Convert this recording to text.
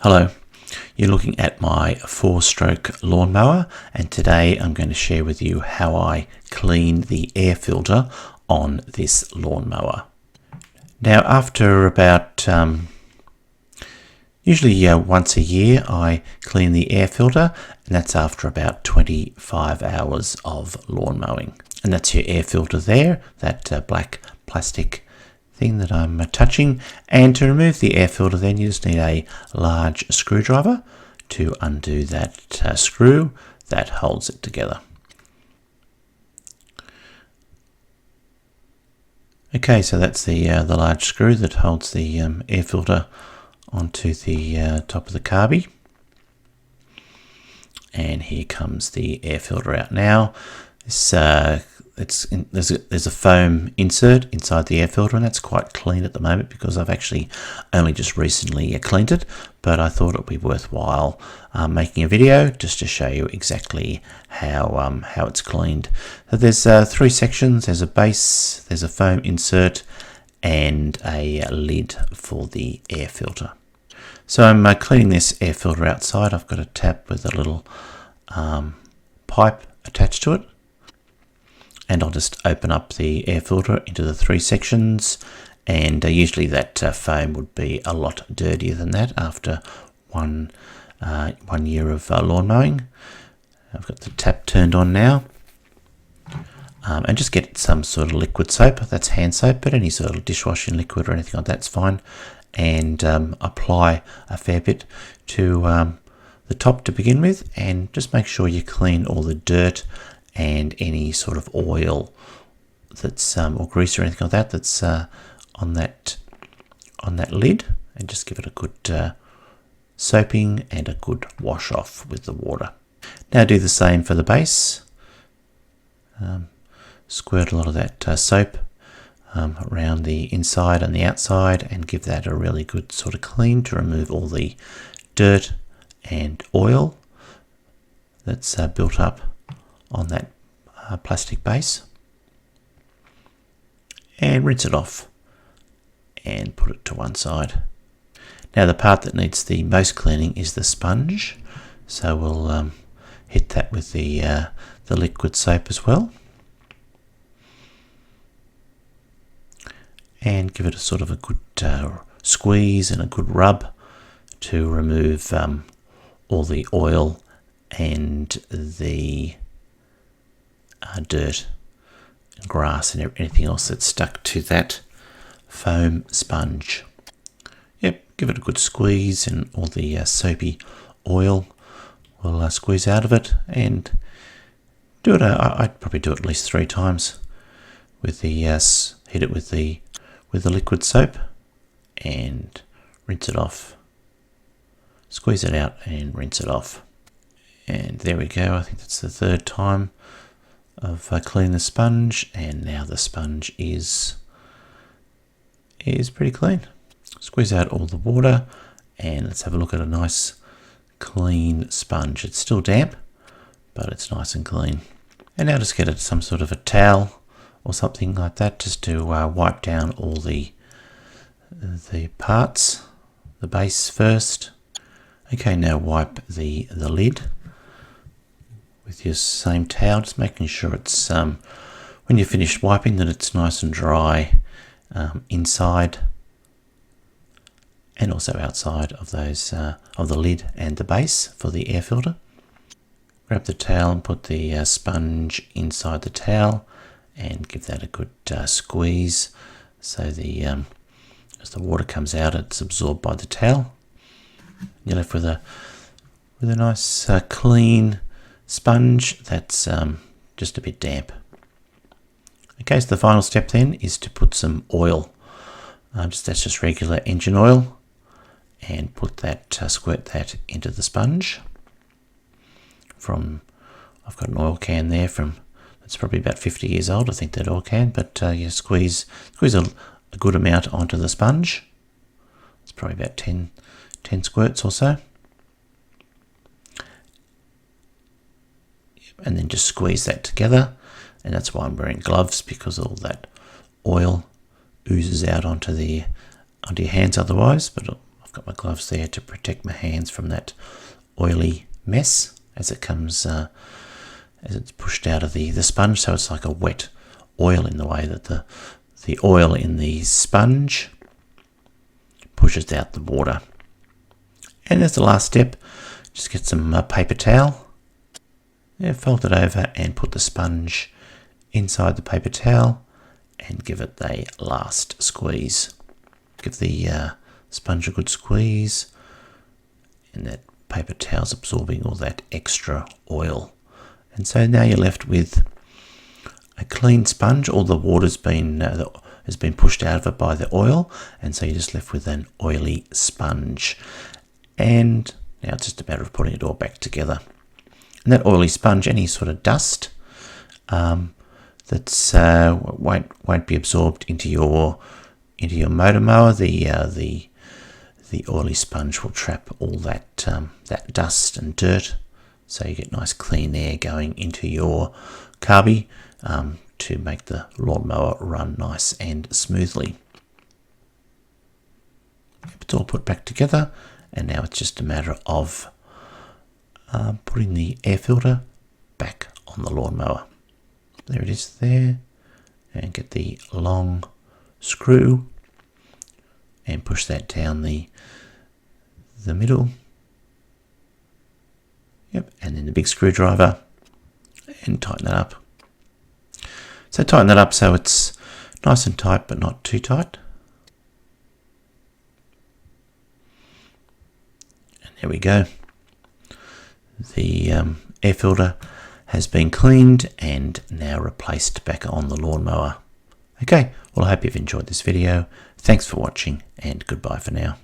Hello, you're looking at my 4-stroke lawnmower, and today I'm going to share with you how I clean the air filter on this lawnmower. Now after about usually once a year I clean the air filter, and that's after about 25 hours of lawn mowing. And that's your air filter there, that black plastic thing that I'm touching. And to remove the air filter then you just need a large screwdriver to undo that screw that holds it together. Okay, so that's the large screw that holds the air filter onto the top of the carby. And here comes the air filter out now. There's a foam insert inside the air filter, and that's quite clean at the moment because I've actually only just recently cleaned it, but I thought it would be worthwhile making a video just to show you exactly how it's cleaned. So there's 3 sections. There's a base, there's a foam insert, and a lid for the air filter. So I'm cleaning this air filter outside. I've got a tap with a little pipe attached to it. And I'll just open up the air filter into the 3 sections, and usually that foam would be a lot dirtier than that after one year of lawn mowing. I've got the tap turned on now, and just get some sort of liquid soap. That's hand soap, but any sort of dishwashing liquid or anything like that's fine, and apply a fair bit to the top to begin with, and just make sure you clean all the dirt and any sort of oil that's or grease or anything like that that's on that lid, and just give it a good soaping and a good wash off with the water. Now do the same for the base. Squirt a lot of that soap around the inside and the outside, and give that a really good sort of clean to remove all the dirt and oil that's built up on that plastic base, and rinse it off and put it to one side. Now the part that needs the most cleaning is the sponge, so we'll hit that with the liquid soap as well, and give it a sort of a good squeeze and a good rub to remove all the oil and the dirt and grass and anything else that's stuck to that foam sponge. Yep, give it a good squeeze, and all the soapy oil will squeeze out of it, and do it. I'd probably do it at least 3 times with the hit it with the liquid soap and rinse it off. Squeeze it out and rinse it off. And there we go. I think that's the 3rd time of cleaning the sponge, and now the sponge is pretty clean. Squeeze out all the water, and let's have a look at a nice clean sponge. It's still damp, but it's nice and clean. And now just get some sort of a towel or something like that, just to wipe down all the parts, the base first. Okay, now wipe the lid with your same towel, just making sure it's when you're finished wiping that it's nice and dry inside and also outside of those of the lid and the base for the air filter. Grab the towel and put the sponge inside the towel, and give that a good squeeze, so as the water comes out, it's absorbed by the towel. You're left with a nice clean sponge that's just a bit damp. Okay, so the final step then is to put some oil. That's just regular engine oil, and put that squirt that into the sponge. I've got an oil can there that's probably about 50 years old, I think, that oil can, but you squeeze a good amount onto the sponge. It's probably about 10 squirts or so. And then just squeeze that together, and that's why I'm wearing gloves, because all that oil oozes out onto your hands otherwise, but got my gloves there to protect my hands from that oily mess as it comes, as it's pushed out of the sponge. So it's like a wet oil in the way that the oil in the sponge pushes out the water. And as the last step, just get some paper towel, fold it over and put the sponge inside the paper towel and give it a last squeeze. Give the sponge a good squeeze, and that paper towel's absorbing all that extra oil. And so now you're left with a clean sponge. All the water's has been pushed out of it by the oil, and so you're just left with an oily sponge. And now it's just a matter of putting it all back together. And that oily sponge, any sort of dust that's won't be absorbed into your motor mower. The oily sponge will trap all that dust and dirt, so you get nice clean air going into your carby to make the lawnmower run nice and smoothly. It's all put back together, and now it's just a matter of putting the air filter back on the lawnmower. There it is there, and get the long screw and push that down the middle. Yep, and then the big screwdriver and tighten that up. So tighten that up so it's nice and tight but not too tight. And there we go. The air filter has been cleaned and now replaced back on the lawnmower. Okay, well I hope you've enjoyed this video. Thanks for watching and goodbye for now.